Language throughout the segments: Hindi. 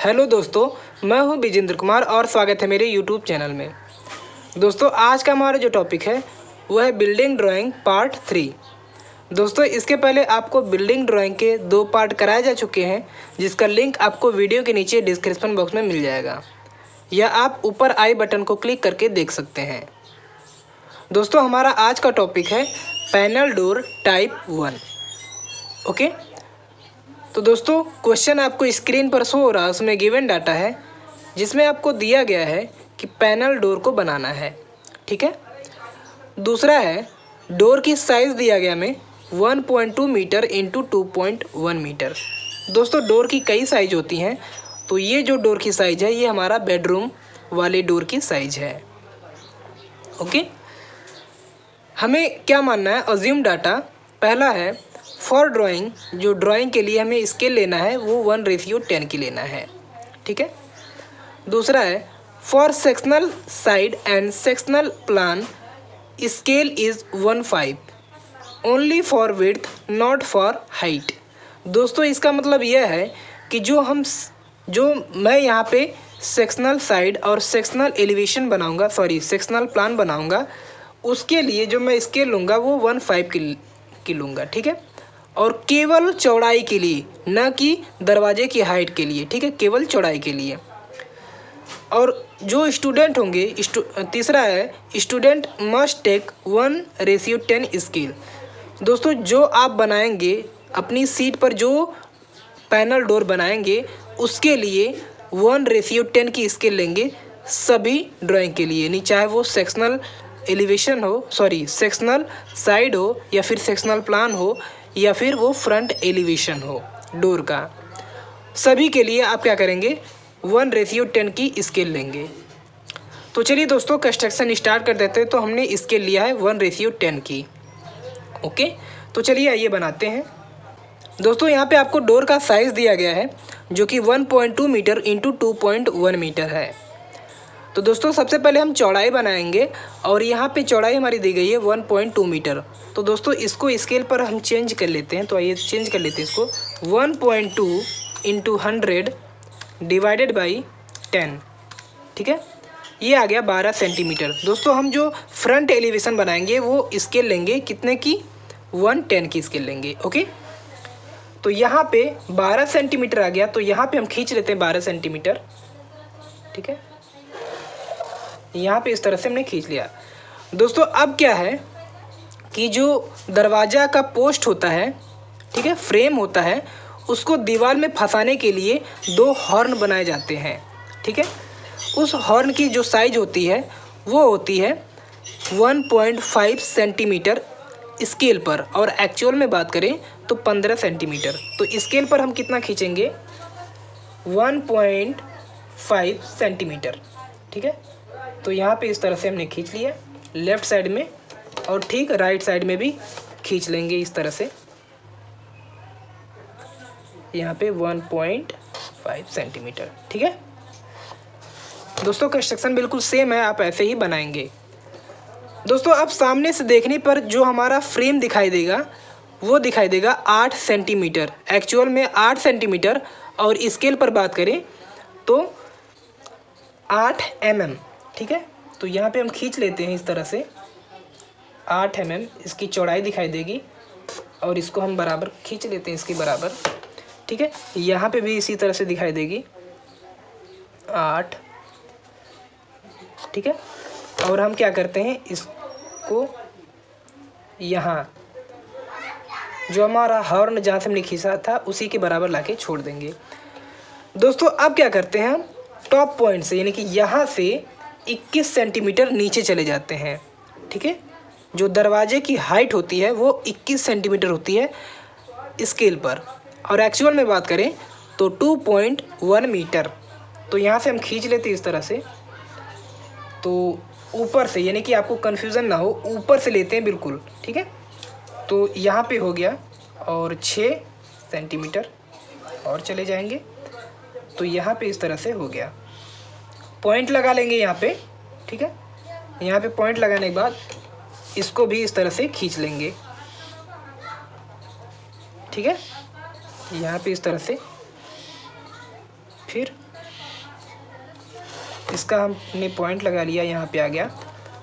हेलो दोस्तों, मैं हूं विजेंद्र कुमार और स्वागत है मेरे यूट्यूब चैनल में। दोस्तों, आज का हमारा जो टॉपिक है वो है बिल्डिंग ड्राइंग पार्ट 3। दोस्तों, इसके पहले आपको बिल्डिंग ड्राइंग के 2 पार्ट कराए जा चुके हैं, जिसका लिंक आपको वीडियो के नीचे डिस्क्रिप्शन बॉक्स में मिल जाएगा या आप ऊपर आई बटन को क्लिक करके देख सकते हैं। दोस्तों, हमारा आज का टॉपिक है पैनल डोर टाइप 1। ओके, तो दोस्तों क्वेश्चन आपको स्क्रीन पर शो हो रहा है, उसमें गिवन डाटा है जिसमें आपको दिया गया है कि पैनल डोर को बनाना है। ठीक है। दूसरा है डोर की साइज़ दिया गया में 1.2 मीटर इंटू 2.1 मीटर। दोस्तों, डोर की कई साइज होती हैं, तो ये जो डोर की साइज़ है ये हमारा बेडरूम वाले डोर की साइज़ है। ओके, हमें क्या मानना है? Assume data. पहला है फॉर ड्राइंग, जो ड्राइंग के लिए हमें स्केल लेना है वो 1:10 की लेना है। ठीक है। दूसरा है for sectional side and sectional plan scale is 1/5 only for width not for height. दोस्तों, इसका मतलब यह है कि जो मैं यहाँ पे सेक्शनल साइड और सेक्शनल एलिवेशन बनाऊँगा, सेक्शनल प्लान बनाऊँगा, उसके लिए जो मैं स्केल लूँगा वो 1/5 की लूँगा। ठीक है। और केवल चौड़ाई के लिए, न कि दरवाजे की हाइट के लिए। ठीक है, केवल चौड़ाई के लिए। और जो स्टूडेंट होंगे, तीसरा है स्टूडेंट मस्ट टेक 1:10 स्केल। दोस्तों, जो आप बनाएंगे अपनी सीट पर, जो पैनल डोर बनाएंगे उसके लिए 1:10 की स्केल लेंगे सभी ड्राइंग के लिए, नहीं चाहे वो सेक्शनल एलिवेशन हो, सेक्शनल साइड हो, या फिर सेक्शनल प्लान हो, या फिर वो फ्रंट एलिवेशन हो डोर का। सभी के लिए आप क्या करेंगे? 1:10 की स्केल लेंगे। तो चलिए दोस्तों, कंस्ट्रक्शन स्टार्ट कर देते हैं। तो हमने स्केल लिया है 1:10 की। ओके, तो चलिए आइए बनाते हैं। दोस्तों, यहाँ पे आपको डोर का साइज़ दिया गया है जो कि 1.2 मीटर इंटू 2.1 मीटर है। तो दोस्तों, सबसे पहले हम चौड़ाई बनाएंगे और यहाँ पे चौड़ाई हमारी दी गई है 1.2 मीटर। तो दोस्तों, इसको स्केल पर हम चेंज कर लेते हैं। तो आइए चेंज कर लेते हैं इसको। 1.2 इंटू 100 डिवाइडेड बाई 10। ठीक है, ये आ गया 12 सेंटीमीटर। दोस्तों, हम जो फ्रंट एलिवेशन बनाएंगे वो स्केल लेंगे कितने की? 110 की स्केल लेंगे। ओके, तो यहाँ पे 12 सेंटीमीटर आ गया, तो यहाँ पे हम खींच लेते हैं 12 सेंटीमीटर। ठीक है, यहाँ पे इस तरह से हमने खींच लिया। दोस्तों, अब क्या है कि जो दरवाज़ा का पोस्ट होता है, ठीक है, फ्रेम होता है, उसको दीवार में फंसाने के लिए 2 हॉर्न बनाए जाते हैं। ठीक है, उस हॉर्न की जो साइज होती है वो होती है 1.5 सेंटीमीटर स्केल पर, और एक्चुअल में बात करें तो 15 सेंटीमीटर। तो स्केल पर हम कितना खींचेंगे? 1.5 सेंटीमीटर। ठीक है, तो यहाँ पे इस तरह से हमने खींच लिया लेफ़्ट साइड में, और ठीक राइट साइड में भी खींच लेंगे इस तरह से। यहाँ पे 1.5 सेंटीमीटर। ठीक है दोस्तों, कंस्ट्रक्शन बिल्कुल सेम है, आप ऐसे ही बनाएंगे। दोस्तों, अब सामने से देखने पर जो हमारा फ्रेम दिखाई देगा वो दिखाई देगा 8 सेंटीमीटर, एक्चुअल में 8 सेंटीमीटर, और स्केल पर बात करें तो 8 mm। ठीक है, तो यहाँ पे हम खींच लेते हैं इस तरह से 8 mm इसकी चौड़ाई दिखाई देगी, और इसको हम बराबर खींच लेते हैं इसके बराबर। ठीक है, यहाँ पे भी इसी तरह से दिखाई देगी 8। ठीक है, और हम क्या करते हैं, इसको यहाँ जो हमारा हॉर्न जहाँ से हमने खींचा था उसी के बराबर लाके छोड़ देंगे। दोस्तों, अब क्या करते हैं, हम टॉप पॉइंट से, यानी कि यहाँ से 21 सेंटीमीटर नीचे चले जाते हैं। ठीक है, जो दरवाजे की हाइट होती है वो 21 सेंटीमीटर होती है स्केल पर, और एक्चुअल में बात करें तो 2.1 मीटर। तो यहाँ से हम खींच लेते हैं इस तरह से। तो ऊपर से, यानी कि आपको कन्फ्यूज़न ना हो, ऊपर से लेते हैं बिल्कुल। ठीक है, तो यहाँ पे हो गया, और 6 सेंटीमीटर और चले जाएंगे, तो यहाँ पे इस तरह से हो गया। पॉइंट लगा लेंगे यहाँ पे। ठीक है, यहाँ पे पॉइंट लगाने के बाद इसको भी इस तरह से खींच लेंगे। ठीक है, यहाँ पे इस तरह से, फिर इसका हमने पॉइंट लगा लिया, यहाँ पे आ गया,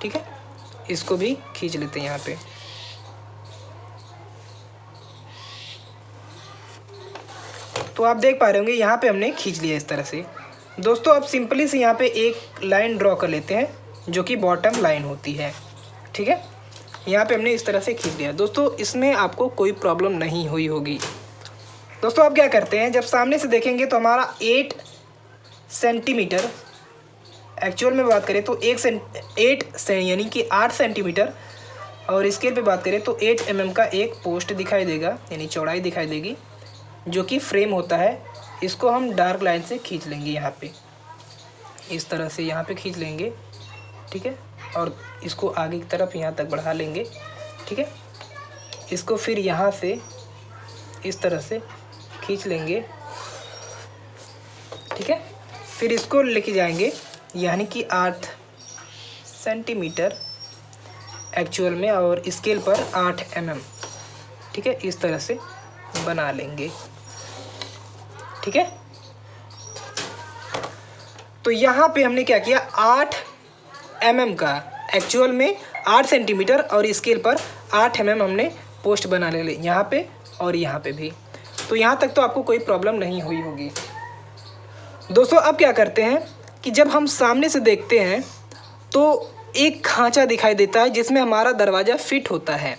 ठीक है। इसको भी खींच लेते हैं यहाँ पे। तो आप देख पा रहे होंगे यहाँ पे हमने खींच लिया इस तरह से। दोस्तों अब सिंपली से यहाँ पे एक लाइन ड्रॉ कर लेते हैं जो कि बॉटम लाइन होती है, ठीक है। यहाँ पे हमने इस तरह से खींच लिया। दोस्तों इसमें आपको कोई प्रॉब्लम नहीं हुई होगी। दोस्तों अब क्या करते हैं, जब सामने से देखेंगे तो हमारा 8 सेंटीमीटर, एक्चुअल में बात करें तो 8 यानी कि 8 सेंटीमीटर, और स्केल पे बात करें तो 8 mm का एक पोस्ट दिखाई देगा, यानी चौड़ाई दिखाई देगी, जो कि फ्रेम होता है। इसको हम डार्क लाइन से खींच लेंगे यहाँ पे, इस तरह से यहाँ पे खींच लेंगे, ठीक है। और इसको आगे की तरफ यहाँ तक बढ़ा लेंगे, ठीक है। इसको फिर यहाँ से इस तरह से खींच लेंगे, ठीक है। फिर इसको लेके जाएंगे यानी कि 8 सेंटीमीटर एक्चुअल में, और स्केल पर 8 mm, ठीक है। इस तरह से बना लेंगे, ठीक है। तो यहाँ पे हमने क्या किया, 8 mm का एक्चुअल में 8 सेंटीमीटर और स्केल पर 8 mm हमने पोस्ट बना ले यहाँ पे और यहाँ पे भी। तो यहाँ तक तो आपको कोई प्रॉब्लम नहीं हुई होगी। दोस्तों अब क्या करते हैं कि जब हम सामने से देखते हैं तो एक खांचा दिखाई देता है जिसमें हमारा दरवाज़ा फिट होता है।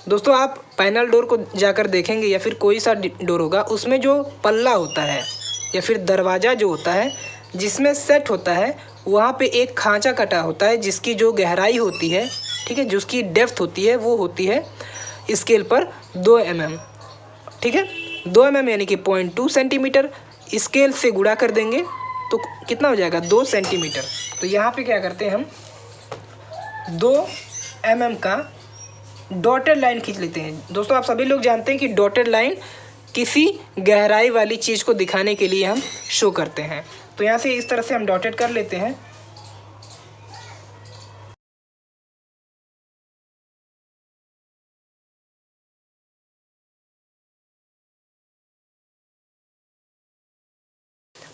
दोस्तों आप पैनल डोर को जाकर देखेंगे या फिर कोई सा डोर होगा, उसमें जो पल्ला होता है या फिर दरवाज़ा जो होता है जिसमें सेट होता है, वहाँ पे एक खांचा कटा होता है जिसकी जो गहराई होती है, ठीक है, जिसकी डेप्थ होती है वो होती है स्केल पर 2 mm, ठीक है। 2 mm यानी कि 0.2 सेंटीमीटर। स्केल से गुणा कर देंगे तो कितना हो जाएगा, 2 सेंटीमीटर। तो यहाँ पे क्या करते हैं हम 2 mm का डॉटेड लाइन खींच लेते हैं। दोस्तों आप सभी लोग जानते हैं कि डॉटेड लाइन किसी गहराई वाली चीज़ को दिखाने के लिए हम शो करते हैं। तो यहाँ से इस तरह से हम डॉटेड कर लेते हैं।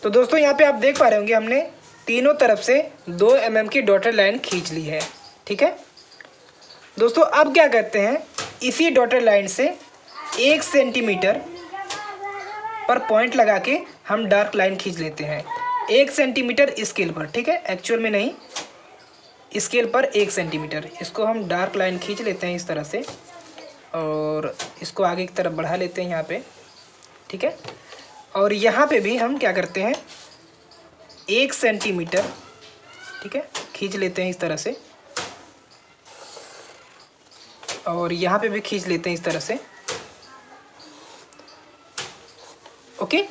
तो दोस्तों यहाँ पे आप देख पा रहे होंगे हमने तीनों तरफ से 2 mm की डॉटेड लाइन खींच ली है, ठीक है। दोस्तों अब क्या करते हैं, इसी डॉटेड लाइन से 1 सेंटीमीटर पर पॉइंट लगा के हम डार्क लाइन खींच लेते हैं। 1 सेंटीमीटर स्केल पर, ठीक है, एक्चुअल में नहीं, स्केल पर 1 सेंटीमीटर। इसको हम डार्क लाइन खींच लेते हैं इस तरह से, और इसको आगे की तरफ बढ़ा लेते हैं यहाँ पे, ठीक है। और यहाँ पे भी हम क्या करते हैं 1 सेंटीमीटर, ठीक है, खींच लेते हैं इस तरह से, और यहाँ पे भी खींच लेते हैं इस तरह से, ओके।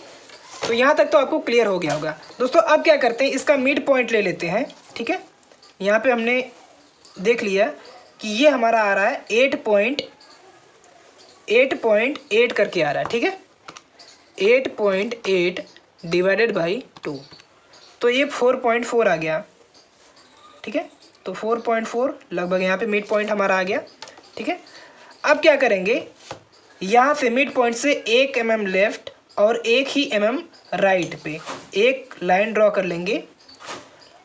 तो यहाँ तक तो आपको क्लियर हो गया होगा। दोस्तों अब क्या करते हैं, इसका मिड पॉइंट ले लेते हैं, ठीक है। यहाँ पे हमने देख लिया कि ये हमारा आ रहा है 8.8 करके आ रहा है, ठीक है। 8.8 डिवाइडेड बाई 2, तो ये 4.4 आ गया, ठीक है। तो 4.4 लगभग यहाँ पे मिड पॉइंट हमारा आ गया, ठीक है। अब क्या करेंगे, यहाँ से मिड पॉइंट से 1 mm लेफ्ट और 1 ही mm राइट पे एक लाइन ड्रॉ कर लेंगे।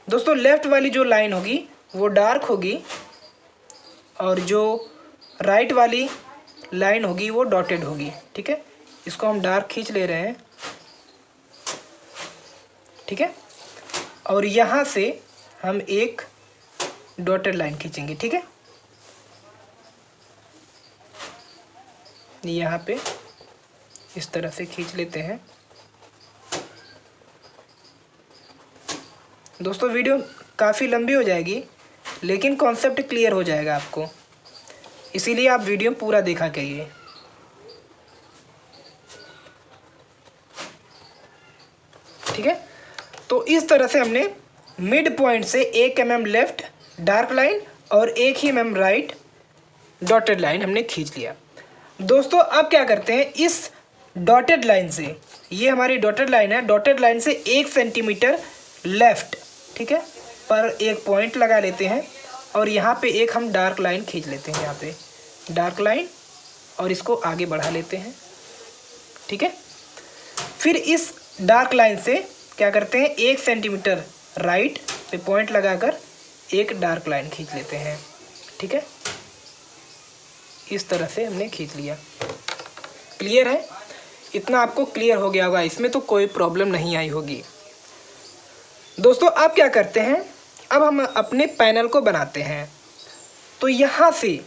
दोस्तों लेफ़्ट वाली जो लाइन होगी वो डार्क होगी, और जो राइट वाली लाइन होगी वो डॉटेड होगी, ठीक है। इसको हम डार्क खींच ले रहे हैं, ठीक है। और यहाँ से हम एक डॉटेड लाइन खींचेंगे, ठीक है। यहाँ पे इस तरह से खींच लेते हैं। दोस्तों वीडियो काफ़ी लंबी हो जाएगी, लेकिन कॉन्सेप्ट क्लियर हो जाएगा आपको, इसीलिए आप वीडियो पूरा देखा करिए। ठीक है, तो इस तरह से हमने मिड पॉइंट से 1 mm लेफ्ट डार्क लाइन और 1 ही mm राइट डॉटेड लाइन हमने खींच लिया। दोस्तों अब क्या करते हैं, इस डॉटेड लाइन से, ये हमारी डॉटेड लाइन है, डॉटेड लाइन से 1 सेंटीमीटर लेफ्ट, ठीक है, पर एक पॉइंट लगा लेते हैं, और यहाँ पे एक हम डार्क लाइन खींच लेते हैं, यहाँ पे डार्क लाइन, और इसको आगे बढ़ा लेते हैं, ठीक है। फिर इस डार्क लाइन से क्या करते हैं, 1 सेंटीमीटर राइट पे पॉइंट लगाकर एक डार्क लाइन खींच लेते हैं। ठीक है, इस तरह से हमने खींच लिया। क्लियर है? इतना आपको क्लियर हो गया होगा, इसमें तो कोई प्रॉब्लम नहीं आई होगी। दोस्तों अब क्या करते हैं, अब हम अपने पैनल को बनाते हैं। तो यहाँ से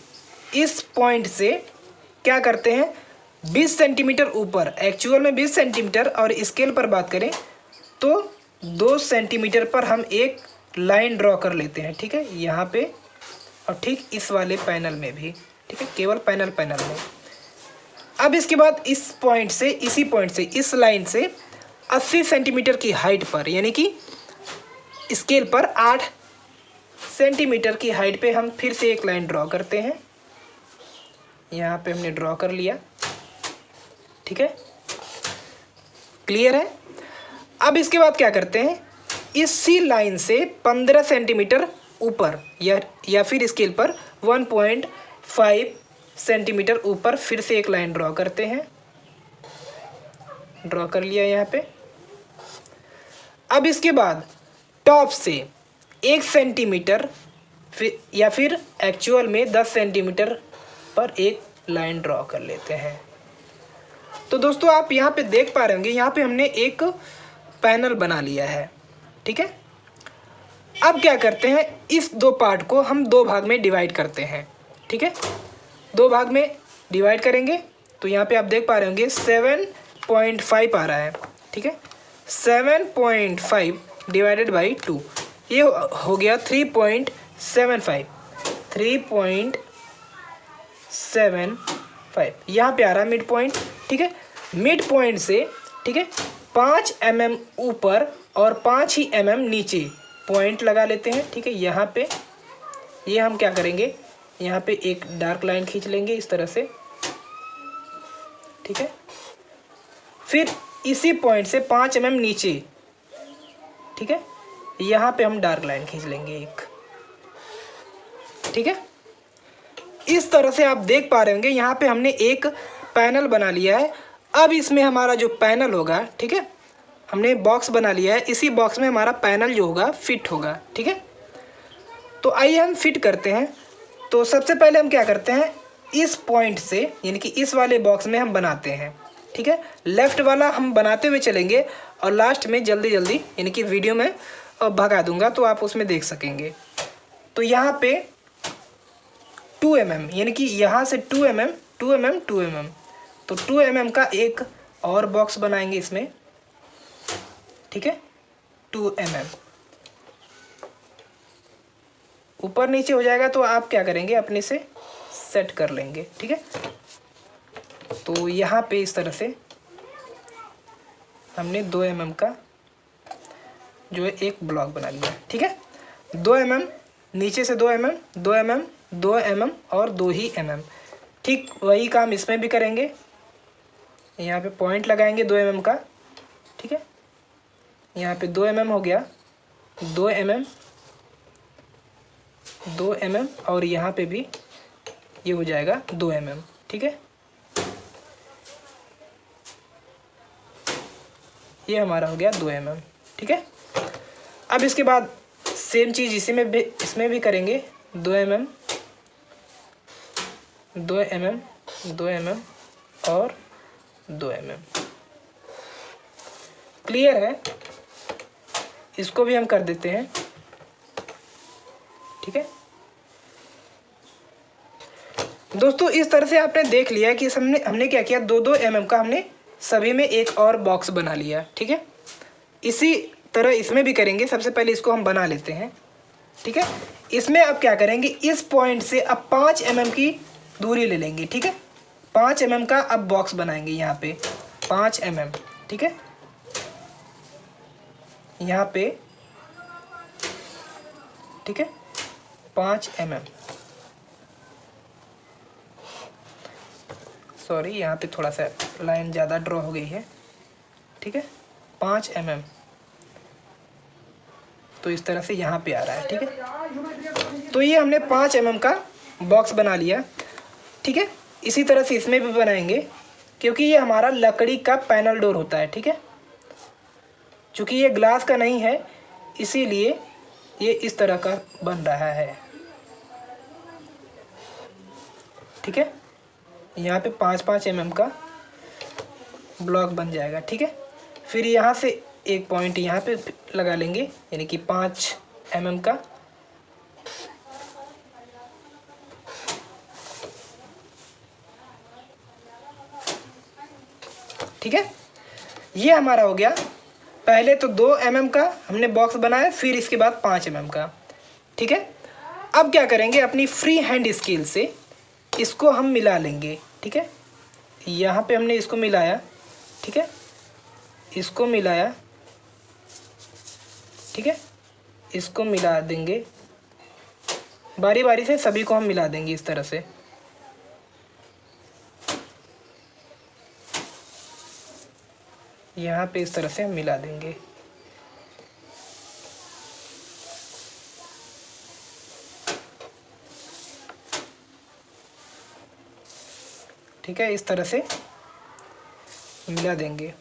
इस पॉइंट से क्या करते हैं, 20 सेंटीमीटर ऊपर, एक्चुअल में 20 सेंटीमीटर और स्केल पर बात करें तो 2 सेंटीमीटर पर हम एक लाइन ड्रॉ कर लेते हैं। ठीक है, यहाँ पे और ठीक इस वाले पैनल में भी। ठीक है, केवल पैनल में। अब इसके बाद इस पॉइंट से, इसी पॉइंट से, इस लाइन से 80 सेंटीमीटर की हाइट पर, यानी कि स्केल पर 8 सेंटीमीटर की हाइट पे हम फिर से एक लाइन ड्रॉ करते हैं। यहाँ पे हमने ड्रॉ कर लिया। ठीक है, क्लियर है? अब इसके बाद क्या करते हैं, इसी लाइन से 15 सेंटीमीटर ऊपर या फिर स्केल पर 1.5 सेंटीमीटर ऊपर फिर से एक लाइन ड्रॉ करते हैं। ड्रॉ कर लिया यहाँ पे। अब इसके बाद टॉप से 1 सेंटीमीटर या फिर एक्चुअल में 10 सेंटीमीटर पर एक लाइन ड्रॉ कर लेते हैं। तो दोस्तों आप यहाँ पे देख पा रहे होंगे, यहाँ पे हमने एक पैनल बना लिया है। ठीक है, अब क्या करते हैं, इस 2 पार्ट को हम 2 भाग में डिवाइड करते हैं। ठीक है, 2 भाग में डिवाइड करेंगे तो यहाँ पे आप देख पा रहे होंगे 7.5 आ रहा है। ठीक है, 7.5 डिवाइडेड बाई 2, ये हो गया 3.75। 3.75 यहाँ पे आ रहा है मिड पॉइंट। ठीक है, मिड पॉइंट से, ठीक है, 5 mm ऊपर और 5 ही mm नीचे पॉइंट लगा लेते हैं। ठीक है, यहाँ पे ये हम क्या करेंगे, यहाँ पे एक डार्क लाइन खींच लेंगे इस तरह से। ठीक है, फिर इसी पॉइंट से 5 mm नीचे, ठीक है, यहाँ पे हम डार्क लाइन खींच लेंगे एक। ठीक है, इस तरह से आप देख पा रहे होंगे यहाँ पे हमने एक पैनल बना लिया है। अब इसमें हमारा जो पैनल होगा, ठीक है, हमने बॉक्स बना लिया है, इसी बॉक्स में हमारा पैनल जो होगा फिट होगा। ठीक है, तो आइए हम फिट करते हैं। तो सबसे पहले हम क्या करते हैं, इस पॉइंट से यानी कि इस वाले बॉक्स में हम बनाते हैं। ठीक है, लेफ्ट वाला हम बनाते हुए चलेंगे और लास्ट में जल्दी जल्दी यानी कि वीडियो में भगा दूंगा तो आप उसमें देख सकेंगे। तो यहाँ पे 2 mm यानी कि यहाँ से 2 mm, 2 mm, 2 mm, तो 2 mm का एक और बॉक्स बनाएंगे इसमें। ठीक है, 2 mm ऊपर नीचे हो जाएगा तो आप क्या करेंगे, अपने से सेट कर लेंगे। ठीक है, तो यहाँ पे इस तरह से हमने 2 mm का जो है एक ब्लॉक बना लिया। ठीक है, 2 mm नीचे से 2 mm, 2 mm, 2 mm और 2 ही mm। ठीक वही काम इसमें भी करेंगे। यहाँ पे पॉइंट लगाएंगे 2 mm का। ठीक है, यहाँ पे 2 mm हो गया, 2 mm, 2 mm और यहाँ पे भी ये हो जाएगा 2 mm। ठीक है, ये हमारा हो गया 2 mm। ठीक है, अब इसके बाद सेम चीज़ इसमें भी करेंगे। 2 mm, 2 mm, 2 mm और 2 mm। क्लियर है? इसको भी हम कर देते हैं। ठीक है दोस्तों, इस तरह से आपने देख लिया कि हमने क्या किया, 2-2 mm का हमने सभी में एक और बॉक्स बना लिया। ठीक है, इसी तरह इसमें भी करेंगे। सबसे पहले इसको हम बना लेते हैं। ठीक है, इसमें अब क्या करेंगे, इस पॉइंट से अब 5 mm की दूरी ले लेंगे। ठीक है, 5 mm का अब बॉक्स बनाएंगे यहाँ पे 5 mm। ठीक है, यहाँ पे, ठीक है, 5 mm, सॉरी यहाँ पे थोड़ा सा लाइन ज़्यादा ड्रॉ हो गई है। ठीक है, 5 mm, तो इस तरह से यहाँ पे आ रहा है। ठीक है, तो ये हमने 5 mm का बॉक्स बना लिया। ठीक है, इसी तरह से इसमें भी बनाएंगे क्योंकि ये हमारा लकड़ी का पैनल डोर होता है। ठीक है, चूँकि ये ग्लास का नहीं है, इसीलिए ये इस तरह का बन रहा है। ठीक है, यहाँ पे 5-5 mm का ब्लॉक बन जाएगा। ठीक है, फिर यहाँ से एक पॉइंट यहाँ पे लगा लेंगे, यानी कि 5 mm का। ठीक है, ये हमारा हो गया। पहले तो 2 mm का हमने बॉक्स बनाया, फिर इसके बाद 5 mm का। ठीक है, अब क्या करेंगे, अपनी फ्री हैंड स्केल से इसको हम मिला लेंगे। ठीक है, यहाँ पे हमने इसको मिलाया। ठीक है, इसको मिलाया। ठीक है, इसको मिला देंगे, बारी बारी से सभी को हम मिला देंगे इस तरह से। यहाँ पे इस तरह से हम मिला देंगे। ठीक है, इस तरह से मिला देंगे।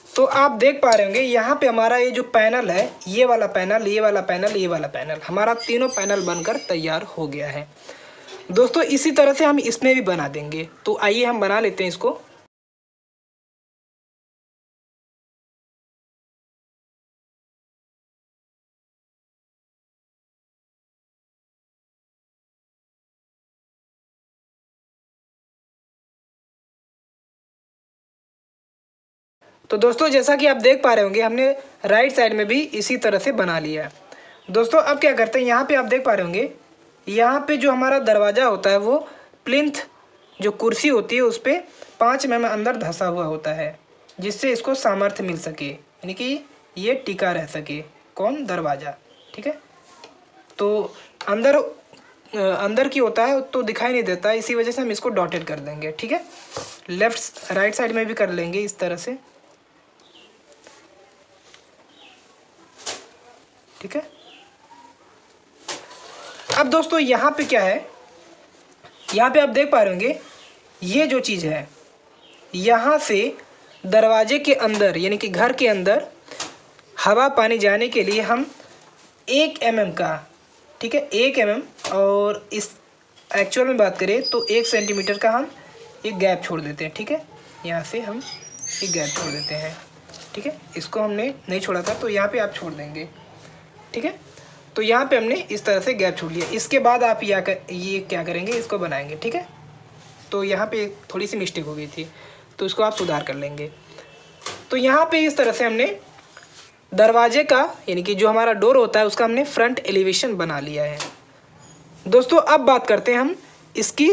तो आप देख पा रहे होंगे यहाँ पे हमारा ये जो पैनल है, ये वाला पैनल, ये वाला पैनल, ये वाला पैनल, हमारा तीनों पैनल बनकर तैयार हो गया है। दोस्तों इसी तरह से हम इसमें भी बना देंगे। तो आइए हम बना लेते हैं इसको। तो दोस्तों जैसा कि आप देख पा रहे होंगे, हमने राइट साइड में भी इसी तरह से बना लिया है। दोस्तों अब क्या करते हैं, यहाँ पे आप देख पा रहे होंगे, यहाँ पे जो हमारा दरवाज़ा होता है वो प्लिंथ जो कुर्सी होती है उस पर 5 mm अंदर धंसा हुआ होता है, जिससे इसको सामर्थ्य मिल सके, यानी कि ये टिका रह सके। कौन? दरवाज़ा। ठीक है, तो अंदर की होता है तो दिखाई नहीं देता, इसी वजह से हम इसको डॉटेड कर देंगे। ठीक है, लेफ्ट राइट साइड में भी कर लेंगे इस तरह से। ठीक है, अब दोस्तों यहाँ पे क्या है, यहाँ पे आप देख पा रहे होंगे, ये जो चीज़ है, यहाँ से दरवाजे के अंदर यानी कि घर के अंदर हवा पानी जाने के लिए हम 1 mm का, ठीक है, 1 mm, और इस एक्चुअल में बात करें तो 1 सेंटीमीटर का हम एक गैप छोड़ देते हैं। ठीक है, यहाँ से हम एक गैप छोड़ देते हैं। ठीक है, इसको हमने नहीं छोड़ा था तो यहाँ पे आप छोड़ देंगे। ठीक है, तो यहाँ पे हमने इस तरह से गैप छोड़ लिया। इसके बाद आप ये क्या करेंगे, इसको बनाएंगे। ठीक है, तो यहाँ पे थोड़ी सी मिस्टेक हो गई थी, तो इसको आप सुधार कर लेंगे। तो यहाँ पे इस तरह से हमने दरवाजे का यानी कि जो हमारा डोर होता है उसका हमने फ्रंट एलिवेशन बना लिया है। दोस्तों अब बात करते हैं हम इसकी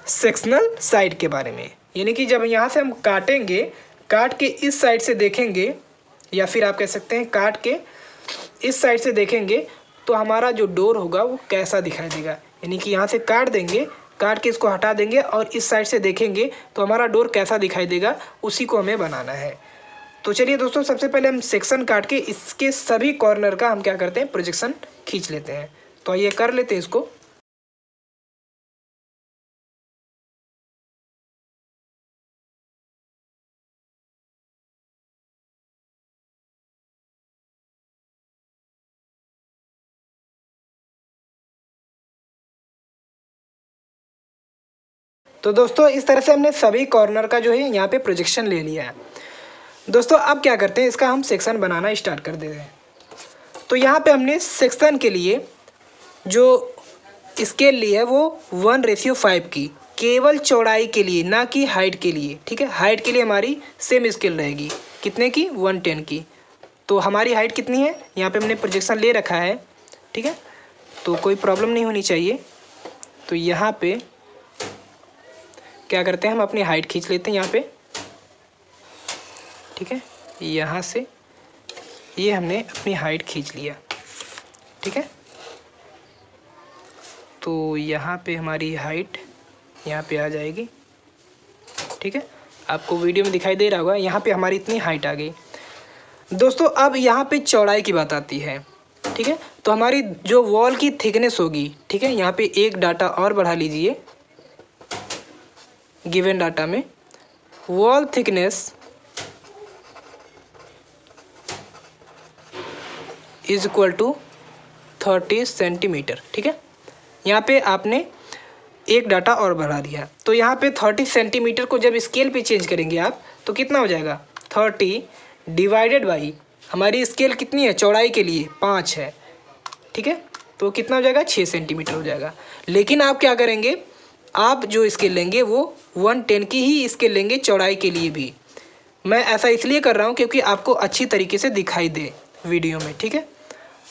सेक्शनल साइड के बारे में, यानी कि जब यहाँ से हम काटेंगे, काट के इस साइड से देखेंगे, या फिर आप कह सकते हैं काट के इस साइड से देखेंगे, तो हमारा जो डोर होगा वो कैसा दिखाई देगा। यानी कि यहाँ से काट देंगे, काट के इसको हटा देंगे और इस साइड से देखेंगे तो हमारा डोर कैसा दिखाई देगा, उसी को हमें बनाना है। तो चलिए दोस्तों, सबसे पहले हम सेक्शन काट के इसके सभी कॉर्नर का हम क्या करते हैं, प्रोजेक्शन खींच लेते हैं। तो आइए कर लेते हैं इसको। तो दोस्तों इस तरह से हमने सभी कॉर्नर का जो है यहाँ पे प्रोजेक्शन ले लिया है। दोस्तों अब क्या करते हैं, इसका हम सेक्शन बनाना स्टार्ट कर देते हैं। तो यहाँ पे हमने सेक्शन के लिए जो स्केल ली है वो 1:5 की, केवल चौड़ाई के लिए, ना कि हाइट के लिए। ठीक है, हाइट के लिए हमारी सेम स्केल रहेगी, कितने की, 110 की। तो हमारी हाइट कितनी है, यहाँ पे हमने प्रोजेक्शन ले रखा है। ठीक है, तो कोई प्रॉब्लम नहीं होनी चाहिए। तो यहाँ पे क्या करते हैं, हम अपनी हाइट खींच लेते हैं यहाँ पे। ठीक है, यहाँ से ये हमने अपनी हाइट खींच लिया। ठीक है, तो यहाँ पे हमारी हाइट यहाँ पे आ जाएगी। ठीक है, आपको वीडियो में दिखाई दे रहा होगा, यहाँ पे हमारी इतनी हाइट आ गई। दोस्तों अब यहाँ पे चौड़ाई की बात आती है। ठीक है, तो हमारी जो वॉल की थिकनेस होगी, ठीक है, यहाँ पे एक डाटा और बढ़ा लीजिए। गिवन डाटा में wall thickness is equal to 30 centimetre. ठीक है, यहाँ पे आपने एक डाटा और बढ़ा दिया। तो यहाँ पे 30 सेंटीमीटर को जब स्केल पे चेंज करेंगे आप तो कितना हो जाएगा, 30 डिवाइडेड बाई, हमारी स्केल कितनी है चौड़ाई के लिए 5 है। ठीक है, तो कितना हो जाएगा, 6 सेंटीमीटर हो जाएगा। लेकिन आप क्या करेंगे, आप जो स्केल लेंगे वो 110 की ही स्केल लेंगे चौड़ाई के लिए भी। मैं ऐसा इसलिए कर रहा हूँ क्योंकि आपको अच्छी तरीके से दिखाई दे वीडियो में। ठीक है,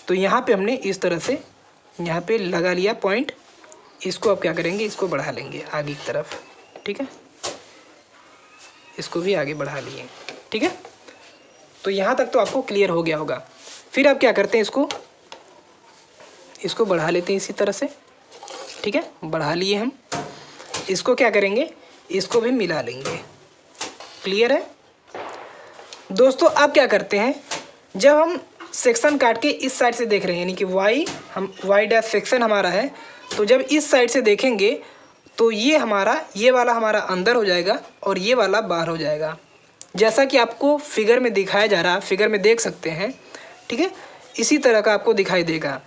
तो यहाँ पे हमने इस तरह से यहाँ पे लगा लिया पॉइंट। इसको अब क्या करेंगे, इसको बढ़ा लेंगे आगे की तरफ। ठीक है, इसको भी आगे बढ़ा लिए। ठीक है, तो यहाँ तक तो आपको क्लियर हो गया होगा। फिर आप क्या करते हैं, इसको बढ़ा लेते हैं इसी तरह से। ठीक है, बढ़ा लिए हम। इसको क्या करेंगे, इसको भी मिला लेंगे। क्लियर है दोस्तों। अब क्या करते हैं, जब हम सेक्शन काट के इस साइड से देख रहे हैं, यानी कि वाई डैश सेक्शन हमारा है, तो जब इस साइड से देखेंगे तो ये वाला हमारा अंदर हो जाएगा और ये वाला बाहर हो जाएगा, जैसा कि आपको फिगर में दिखाया जा रहा है। फिगर में देख सकते हैं। ठीक है, इसी तरह का आपको दिखाई देगा।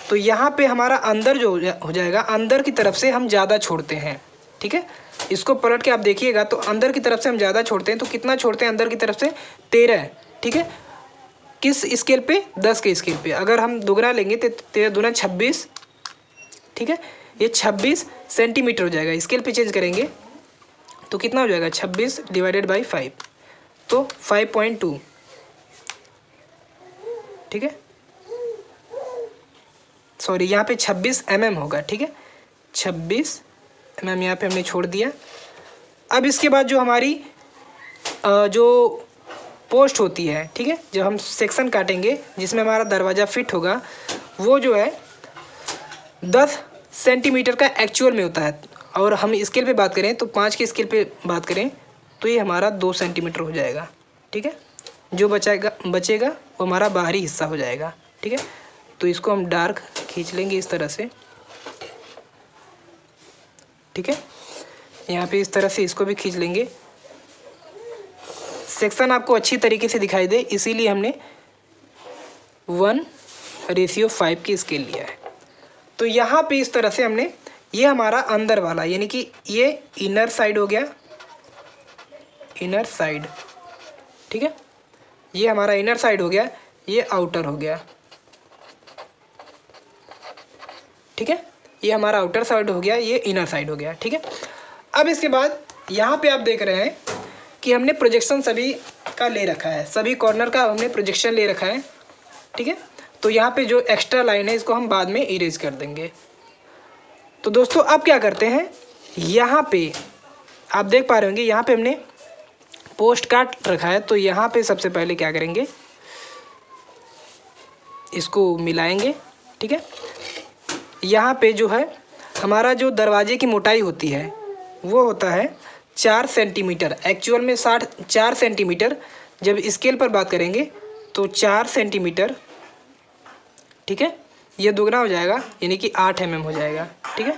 तो यहाँ पे हमारा अंदर जो हो जाएगा, अंदर की तरफ से हम ज़्यादा छोड़ते हैं। ठीक है, इसको पलट के आप देखिएगा तो अंदर की तरफ से हम ज़्यादा छोड़ते हैं। तो कितना छोड़ते हैं अंदर की तरफ से, 13। ठीक है, किस स्केल पे, 10 के स्केल पे। अगर हम दुगना लेंगे तो 13 दूना 26। ठीक है, ये 26 सेंटीमीटर हो जाएगा। स्केल पे चेंज करेंगे तो कितना हो जाएगा, 26 डिवाइडेड बाई 5, तो 5.2। ठीक है, सॉरी यहाँ पे 26 mm होगा। ठीक है, 26 mm यहाँ पे हमने छोड़ दिया। अब इसके बाद जो हमारी जो पोस्ट होती है, ठीक है, जब हम सेक्शन काटेंगे जिसमें हमारा दरवाज़ा फिट होगा, वो जो है 10 सेंटीमीटर का एक्चुअल में होता है। और हम स्केल पे बात करें तो 5 के स्केल पे बात करें तो ये हमारा 2 सेंटीमीटर हो जाएगा। ठीक है, जो बचेगा वो हमारा बाहरी हिस्सा हो जाएगा। ठीक है, तो इसको हम डार्क खींच लेंगे इस तरह से। ठीक है, यहाँ पे इस तरह से इसको भी खींच लेंगे। सेक्शन आपको अच्छी तरीके से दिखाई दे इसीलिए हमने 1:5 की स्केल लिया है। तो यहाँ पे इस तरह से हमने, ये हमारा अंदर वाला, यानी कि ये इनर साइड हो गया, इनर साइड। ठीक है, ये हमारा इनर साइड हो गया, ये आउटर हो गया। ठीक है, ये हमारा आउटर साइड हो गया, ये इनर साइड हो गया। ठीक है, अब इसके बाद यहाँ पे आप देख रहे हैं कि हमने प्रोजेक्शन सभी का ले रखा है, सभी कॉर्नर का हमने प्रोजेक्शन ले रखा है। ठीक है, तो यहाँ पे जो एक्स्ट्रा लाइन है इसको हम बाद में इरेज कर देंगे। तो दोस्तों अब क्या करते हैं, यहाँ पे आप देख पा रहे होंगे, यहाँ पे हमने पोस्ट काट रखा है। तो यहाँ पे सबसे पहले क्या करेंगे, इसको मिलाएंगे। ठीक है, यहाँ पे जो है हमारा जो दरवाजे की मोटाई होती है वो होता है 4 सेंटीमीटर, एक्चुअल में 4 सेंटीमीटर। जब स्केल पर बात करेंगे तो 4 सेंटीमीटर। ठीक है, ये दुगना हो जाएगा यानी कि 8 mm हो जाएगा। ठीक है,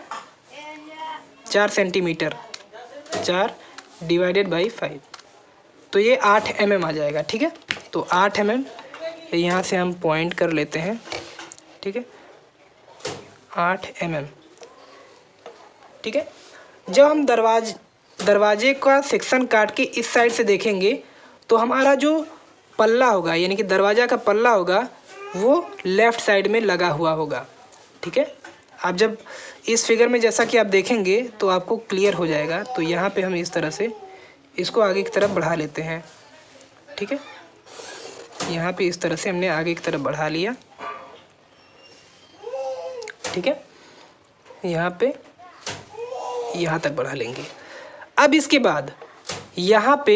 4 सेंटीमीटर, 4 डिवाइडेड बाई 5, तो ये 8 mm आ जाएगा। ठीक है, तो 8 mm यहाँ से हम पॉइंट कर लेते हैं। ठीक है, 8 mm। ठीक है, जब हम दरवाजे का सेक्शन काट के इस साइड से देखेंगे तो हमारा जो पल्ला होगा, यानी कि दरवाज़ा का पल्ला होगा, वो लेफ़्ट साइड में लगा हुआ होगा। ठीक है, आप जब इस फिगर में जैसा कि आप देखेंगे तो आपको क्लियर हो जाएगा। तो यहाँ पे हम इस तरह से इसको आगे की तरफ बढ़ा लेते हैं। ठीक है, यहाँ पे इस तरह से हमने आगे की तरफ बढ़ा लिया। ठीक है, यहाँ पे यहाँ तक बढ़ा लेंगे। अब इसके बाद यहाँ पे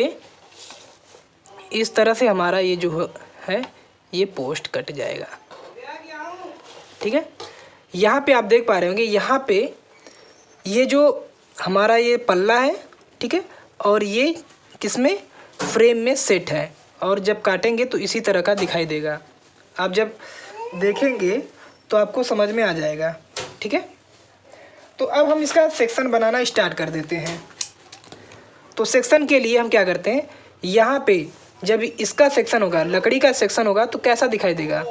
इस तरह से हमारा ये जो है ये पोस्ट कट जाएगा। ठीक है, यहाँ पे आप देख पा रहे होंगे, यहाँ पे ये जो हमारा ये पल्ला है। ठीक है, और ये किसमें, फ्रेम में सेट है, और जब काटेंगे तो इसी तरह का दिखाई देगा। आप जब देखेंगे तो आपको समझ में आ जाएगा। ठीक है, तो अब हम इसका सेक्शन बनाना स्टार्ट कर देते हैं। तो सेक्शन के लिए हम क्या करते हैं, यहाँ पे जब इसका सेक्शन होगा, लकड़ी का सेक्शन होगा, तो कैसा दिखाई देगा,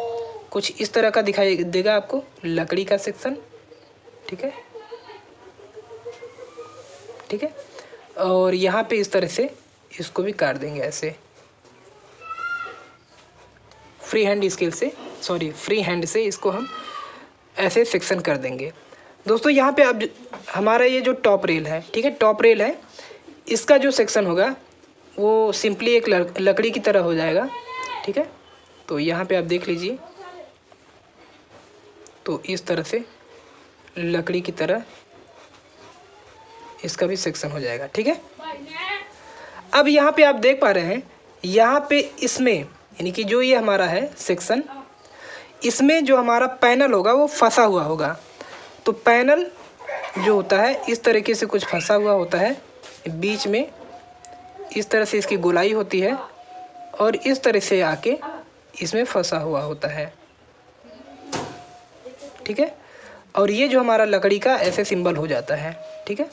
कुछ इस तरह का दिखाई देगा आपको, लकड़ी का सेक्शन। ठीक है, ठीक है। और यहाँ पे इस तरह से इसको भी काट देंगे ऐसे, फ्री हैंड से इसको हम ऐसे सेक्शन कर देंगे। दोस्तों यहाँ पे अब हमारा ये जो टॉप रेल है, ठीक है, टॉप रेल है, इसका जो सेक्शन होगा वो सिंपली एक लकड़ी की तरह हो जाएगा। ठीक है, तो यहाँ पे आप देख लीजिए, तो इस तरह से लकड़ी की तरह इसका भी सेक्शन हो जाएगा। ठीक है, अब यहाँ पे आप देख पा रहे हैं, यहाँ पे इसमें यानी कि जो ये हमारा है सेक्शन, इसमें जो हमारा पैनल होगा वो फंसा हुआ होगा। तो पैनल जो होता है इस तरीके से कुछ फंसा हुआ होता है, बीच में इस तरह से इसकी गोलाई होती है और इस तरह से आके इसमें फंसा हुआ होता है। ठीक है, और ये जो हमारा लकड़ी का ऐसे सिंबल हो जाता है। ठीक है,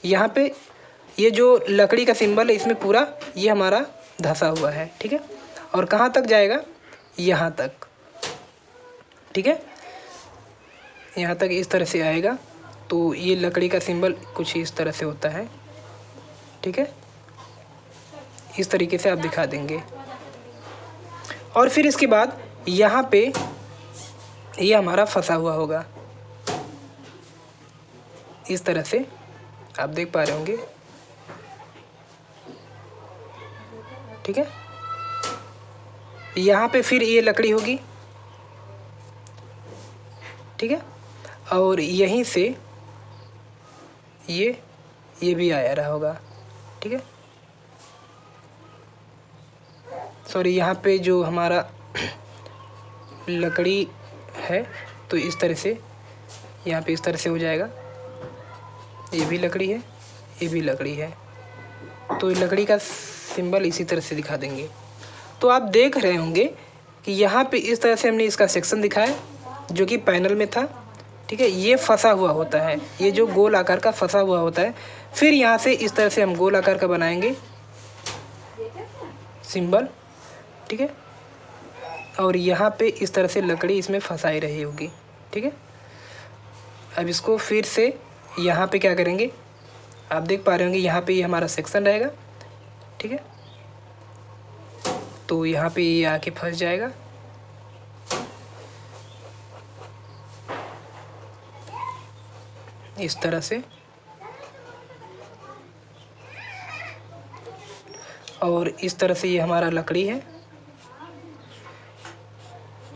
यहाँ पे ये जो लकड़ी का सिंबल है इसमें पूरा ये हमारा धंसा हुआ है। ठीक है, और कहाँ तक जाएगा, यहाँ तक। ठीक है, यहाँ तक इस तरह से आएगा। तो ये लकड़ी का सिंबल कुछ इस तरह से होता है। ठीक है, इस तरीके से आप दिखा देंगे। और फिर इसके बाद यहाँ पे ये हमारा फंसा हुआ होगा, इस तरह से आप देख पा रहे होंगे। ठीक है, यहाँ पे फिर ये लकड़ी होगी। ठीक है, और यहीं से ये भी आया रहा होगा। ठीक है, सॉरी, यहाँ पे जो हमारा लकड़ी है तो इस तरह से यहाँ पे इस तरह से हो जाएगा। ये भी लकड़ी है, ये भी लकड़ी है, तो लकड़ी का सिंबल इसी तरह से दिखा देंगे। तो आप देख रहे होंगे कि यहाँ पे इस तरह से हमने इसका सेक्शन दिखाया जो कि पैनल में था। ठीक है, ये फंसा हुआ होता है, ये जो गोल आकार का फंसा हुआ होता है। फिर यहाँ से इस तरह से हम गोल आकार का बनाएंगे सिंबल। ठीक है, और यहाँ पे इस तरह से लकड़ी इसमें फंसाई रही होगी। ठीक है, अब इसको फिर से यहाँ पे क्या करेंगे, आप देख पा रहे होंगे यहाँ पे ये हमारा सेक्शन रहेगा। ठीक है, तो यहाँ पे ये आके फंस जाएगा। इस तरह से, और इस तरह से ये हमारा लकड़ी है,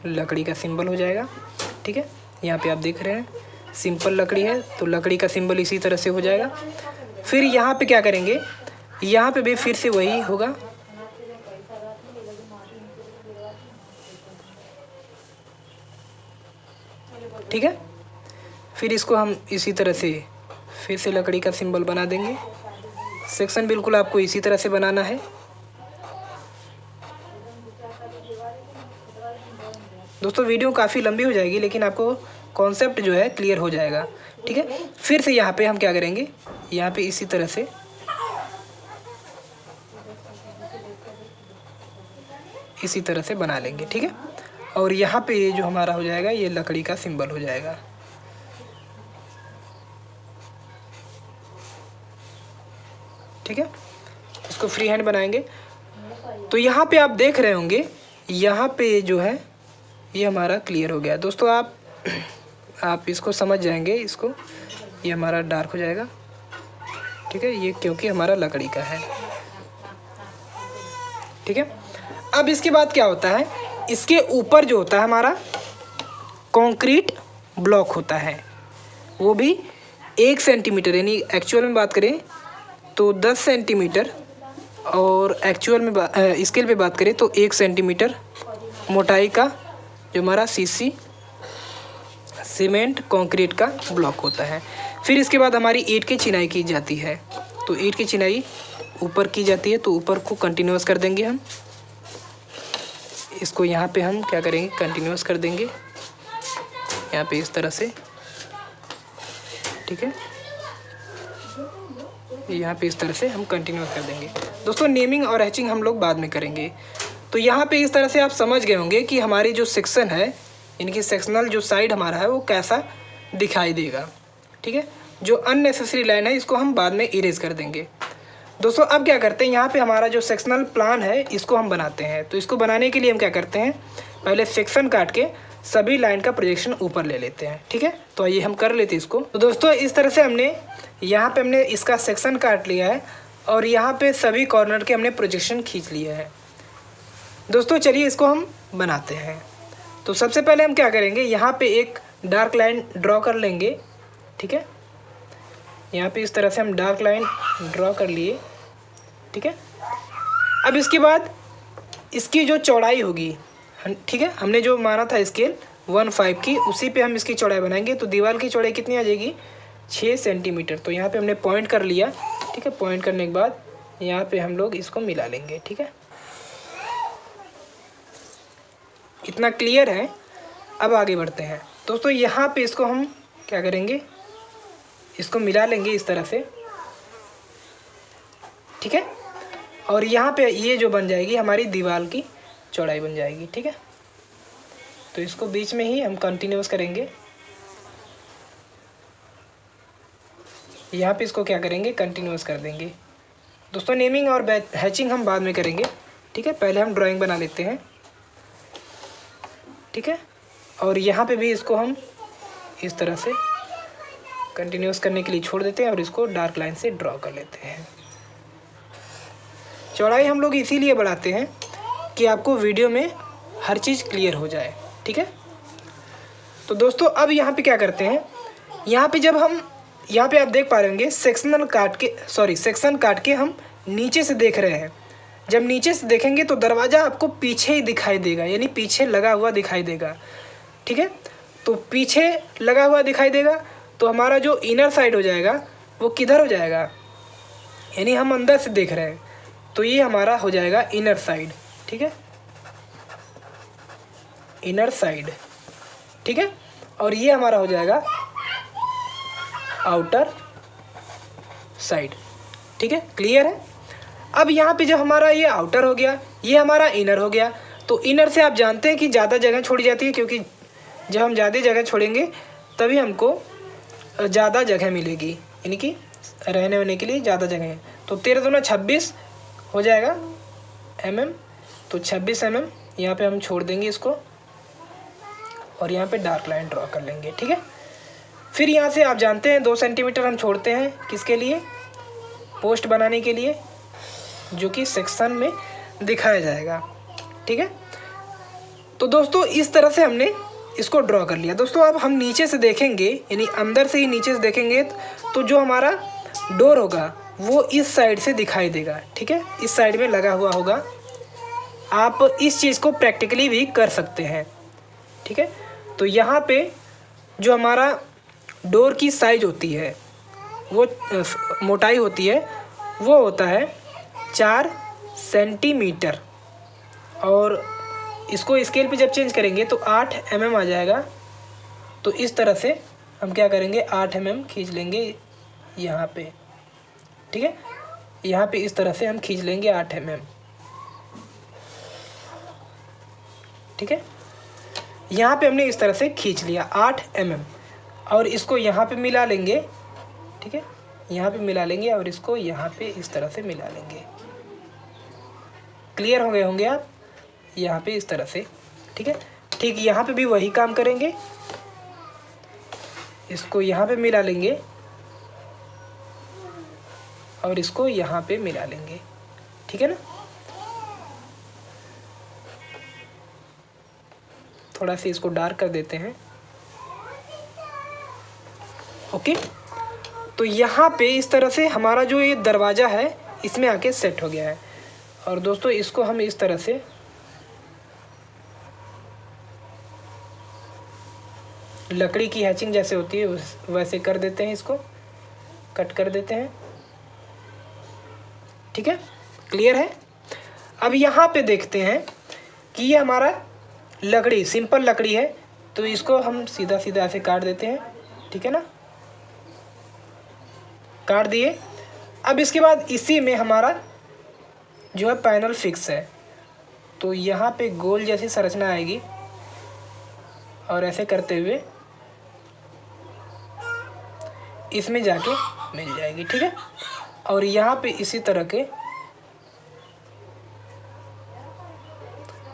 लकड़ी का सिंबल हो जाएगा। ठीक है, यहाँ पे आप देख रहे हैं सिंपल लकड़ी है तो लकड़ी का सिंबल इसी तरह से हो जाएगा। फिर यहाँ पे क्या करेंगे, यहाँ पे भी फिर से वही होगा। ठीक है, फिर इसको हम इसी तरह से फिर से लकड़ी का सिंबल बना देंगे। सेक्शन बिल्कुल आपको इसी तरह से बनाना है। दोस्तों वीडियो काफ़ी लंबी हो जाएगी लेकिन आपको कॉन्सेप्ट जो है क्लियर हो जाएगा। ठीक है, फिर से यहाँ पे हम क्या करेंगे, यहाँ पे इसी तरह से बना लेंगे। ठीक है, और यहाँ पे ये जो हमारा हो जाएगा ये लकड़ी का सिंबल हो जाएगा। ठीक है, इसको फ्री हैंड बनाएंगे। तो यहाँ पे आप देख रहे होंगे, यहाँ पे जो है ये हमारा क्लियर हो गया। दोस्तों आप इसको समझ जाएंगे, इसको ये हमारा डार्क हो जाएगा। ठीक है, ये क्योंकि हमारा लकड़ी का है। ठीक है, अब इसके बाद क्या होता है, इसके ऊपर जो होता है हमारा कंक्रीट ब्लॉक होता है, वो भी 1 सेंटीमीटर, यानी एक्चुअल में बात करें तो 10 सेंटीमीटर और एक्चुअल में स्केल पे बात करें तो 1 सेंटीमीटर मोटाई का जो हमारा सीसी सीमेंट कंक्रीट का ब्लॉक होता है। फिर इसके बाद हमारी ईंट की चिनाई की जाती है। तो ईंट की चिनाई ऊपर की जाती है, तो ऊपर को कंटिन्यूअस कर देंगे हम। इसको यहाँ पे हम क्या करेंगे, कंटिन्यूअस कर देंगे यहाँ पे इस तरह से। ठीक है, यहाँ पे इस तरह से हम कंटिन्यू कर देंगे। दोस्तों नेमिंग और हैचिंग हम लोग बाद में करेंगे। तो यहाँ पे इस तरह से आप समझ गए होंगे कि हमारी जो सेक्शन है, इनकी सेक्शनल जो साइड हमारा है वो कैसा दिखाई देगा। ठीक है, जो अननेसेसरी लाइन है इसको हम बाद में इरेज कर देंगे। दोस्तों अब क्या करते हैं, यहाँ पे हमारा जो सेक्शनल प्लान है इसको हम बनाते हैं। तो इसको बनाने के लिए हम क्या करते हैं, पहले सेक्शन काट के सभी लाइन का प्रोजेक्शन ऊपर ले लेते हैं। ठीक है, तो आइए हम कर लेते हैं इसको। तो दोस्तों इस तरह से यहाँ पे हमने इसका सेक्शन काट लिया है और यहाँ पे सभी कॉर्नर के हमने प्रोजेक्शन खींच लिया है। दोस्तों चलिए इसको हम बनाते हैं। तो सबसे पहले हम क्या करेंगे, यहाँ पे एक डार्क लाइन ड्रॉ कर लेंगे। ठीक है, यहाँ पे इस तरह से हम डार्क लाइन ड्रॉ कर लिए। ठीक है, अब इसके बाद इसकी जो चौड़ाई होगी, ठीक है, हमने जो माना था स्केल 1/5 की, उसी पे हम इसकी चौड़ाई बनाएंगे। तो दीवार की चौड़ाई कितनी आ जाएगी, 6 सेंटीमीटर। तो यहाँ पे हमने पॉइंट कर लिया। ठीक है, पॉइंट करने के बाद यहाँ पे हम लोग इसको मिला लेंगे। ठीक है, इतना क्लियर है। अब आगे बढ़ते हैं। दोस्तों यहाँ पे इसको हम क्या करेंगे, इसको मिला लेंगे इस तरह से। ठीक है, और यहाँ पे ये जो बन जाएगी हमारी दीवार की चौड़ाई बन जाएगी। ठीक है, तो इसको बीच में ही हम कंटिन्यूस करेंगे। यहाँ पे इसको क्या करेंगे, कंटिन्यूस कर देंगे। दोस्तों नेमिंग और हैचिंग हम बाद में करेंगे। ठीक है, पहले हम ड्राइंग बना लेते हैं। ठीक है, और यहाँ पे भी इसको हम इस तरह से कंटिन्यूस करने के लिए छोड़ देते हैं और इसको डार्क लाइन से ड्रॉ कर लेते हैं। चौड़ाई हम लोग इसीलिए बढ़ाते हैं कि आपको वीडियो में हर चीज़ क्लियर हो जाए। ठीक है, तो दोस्तों अब यहाँ पे क्या करते हैं, यहाँ पे जब हम यहाँ पे आप देख पा रहे होंगे सेक्शन काट के हम नीचे से देख रहे हैं। जब नीचे से देखेंगे तो दरवाज़ा आपको पीछे ही दिखाई देगा, यानी पीछे लगा हुआ दिखाई देगा। ठीक है, तो पीछे लगा हुआ दिखाई देगा तो हमारा जो इनर साइड हो जाएगा वो किधर हो जाएगा, यानी हम अंदर से देख रहे हैं तो ये हमारा हो जाएगा इनर साइड। ठीक है, इनर साइड। ठीक है, और ये हमारा हो जाएगा आउटर साइड। ठीक है, क्लियर है। अब यहाँ पे जब हमारा ये आउटर हो गया, ये हमारा इनर हो गया, तो इनर से आप जानते हैं कि ज़्यादा जगह छोड़ी जाती है, क्योंकि जब हम ज़्यादा जगह छोड़ेंगे तभी हमको ज़्यादा जगह मिलेगी, यानी कि रहने वहने के लिए ज़्यादा जगह है। तो 13 दूना 26 हो जाएगा mm, तो 26 mm यहाँ पे हम छोड़ देंगे इसको और यहाँ पे डार्क लाइन ड्रॉ कर लेंगे। ठीक है, फिर यहाँ से आप जानते हैं 2 सेंटीमीटर हम छोड़ते हैं, किसके लिए, पोस्ट बनाने के लिए, जो कि सेक्शन में दिखाया जाएगा। ठीक है, तो दोस्तों इस तरह से हमने इसको ड्रॉ कर लिया। दोस्तों अब हम नीचे से देखेंगे, यानी अंदर से ही नीचे से देखेंगे तो जो हमारा डोर होगा वो इस साइड से दिखाई देगा। ठीक है, इस साइड में लगा हुआ होगा। आप इस चीज़ को प्रैक्टिकली भी कर सकते हैं। ठीक है, तो यहाँ पे जो हमारा डोर की साइज होती है, वो मोटाई होती है, वो होता है 4 सेंटीमीटर, और इसको स्केल पे जब चेंज करेंगे तो 8 mm आ जाएगा। तो इस तरह से हम क्या करेंगे, 8 mm खींच लेंगे यहाँ पे। ठीक है, यहाँ पे इस तरह से हम खींच लेंगे 8 mm। ठीक है, यहाँ पे हमने इस तरह से खींच लिया 8 mm, और इसको यहाँ पे मिला लेंगे। ठीक है, यहाँ पे मिला लेंगे और इसको यहाँ पे इस तरह से मिला लेंगे। क्लियर हो गए होंगे आप, यहाँ पे इस तरह से। ठीक है, ठीक यहाँ पे भी वही काम करेंगे, इसको यहाँ पे मिला लेंगे और इसको यहाँ पे मिला लेंगे। ठीक है ना, थोड़ा सा इसको डार्क कर देते हैं। ओके, तो यहाँ पे इस तरह से हमारा जो ये दरवाज़ा है इसमें आके सेट हो गया है। और दोस्तों इसको हम इस तरह से लकड़ी की हैचिंग जैसे होती है वैसे कर देते हैं, इसको कट कर देते हैं। ठीक है, क्लियर है। अब यहाँ पे देखते हैं कि ये हमारा लकड़ी सिंपल लकड़ी है, तो इसको हम सीधा सीधा ऐसे काट देते हैं। ठीक है ना, काट दिए। अब इसके बाद इसी में हमारा जो है पैनल फिक्स है, तो यहाँ पे गोल जैसी संरचना आएगी और ऐसे करते हुए इसमें जाके मिल जाएगी, ठीक है। और यहाँ पे इसी तरह के,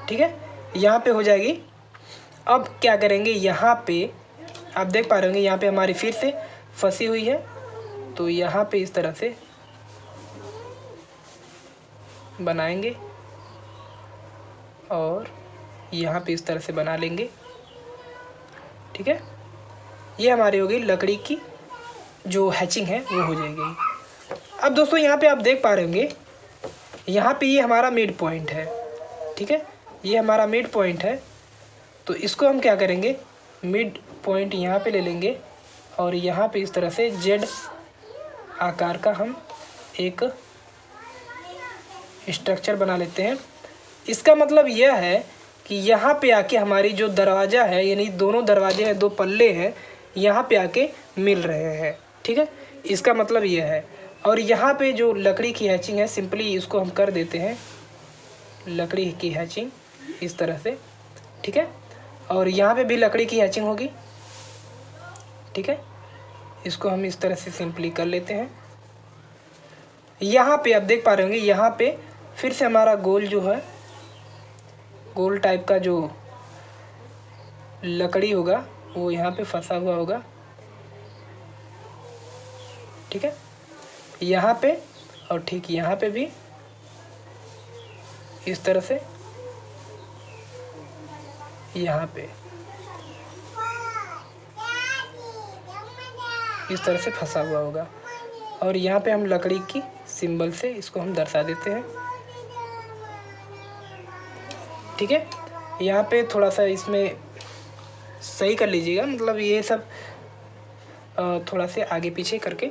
ठीक है, यहाँ पे हो जाएगी। अब क्या करेंगे, यहाँ पे आप देख पा रहे होंगे यहाँ पे हमारी फिर से फंसी हुई है, तो यहाँ पे इस तरह से बनाएंगे और यहाँ पे इस तरह से बना लेंगे, ठीक है। ये हमारी होगी लकड़ी की जो हैचिंग है वो हो जाएगी। अब दोस्तों यहाँ पे आप देख पा रहे होंगे यहाँ पे ये हमारा मिड पॉइंट है, ठीक है, ये हमारा मिड पॉइंट है। तो इसको हम क्या करेंगे, मिड पॉइंट यहाँ पे ले लेंगे और यहाँ पे इस तरह से जेड आकार का हम एक स्ट्रक्चर बना लेते हैं। इसका मतलब यह है कि यहाँ पे आके हमारी जो दरवाज़ा है, यानी दोनों दरवाजे हैं, दो पल्ले हैं, यहाँ पे आके मिल रहे हैं, ठीक है, इसका मतलब यह है। और यहाँ पे जो लकड़ी की हैचिंग है, सिंपली इसको हम कर देते हैं लकड़ी की हैचिंग इस तरह से, ठीक है। और यहाँ पे भी लकड़ी की हैचिंग होगी, ठीक है, इसको हम इस तरह से सिंपली कर लेते हैं। यहाँ पे आप देख पा रहे होंगे यहाँ पे फिर से हमारा गोल जो है, गोल टाइप का जो लकड़ी होगा वो यहाँ पे फंसा हुआ होगा, ठीक है, यहाँ पे और ठीक यहाँ पे भी इस तरह से, यहाँ पे इस तरह से फंसा हुआ होगा। और यहाँ पे हम लकड़ी की सिंबल से इसको हम दर्शा देते हैं, ठीक है। यहाँ पे थोड़ा सा इसमें सही कर लीजिएगा, मतलब ये सब थोड़ा से आगे पीछे करके